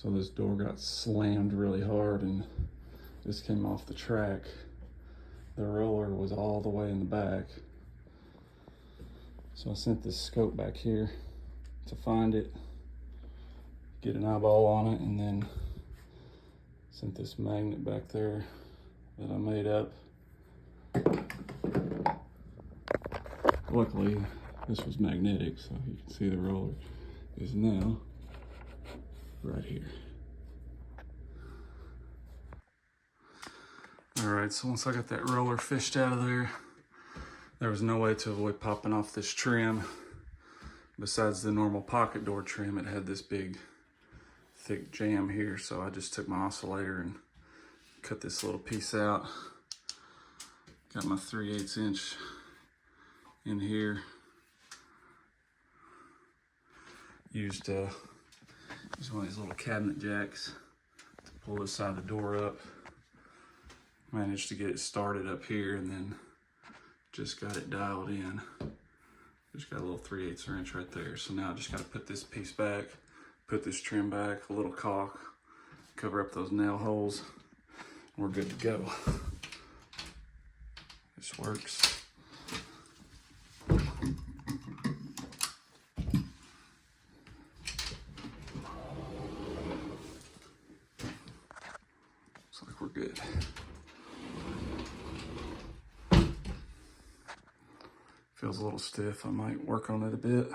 So this door got slammed really hard and this came off the track. The roller was all the way in the back. So I sent this scope back here to find it, get an eyeball on it, and then sent this magnet back there that I made up. Luckily, this was magnetic, so you can see the roller is now right here. All right, so once I got that roller fished out of there, there was no way to avoid popping off this trim. Besides the normal pocket door trim, it had this big, thick jamb here, so I just took my oscillator and cut this little piece out. Got my 3/8 inch in here. Used one of these little cabinet jacks to pull this side of the door up. Managed to get it started up here and then just got it dialed in. Just got a little 3/8 inch right there. So now I just got to put this piece back, put this trim back, a little caulk, cover up those nail holes, and we're good to go. This works. Looks like we're good. Feels a little stiff. I might work on it a bit.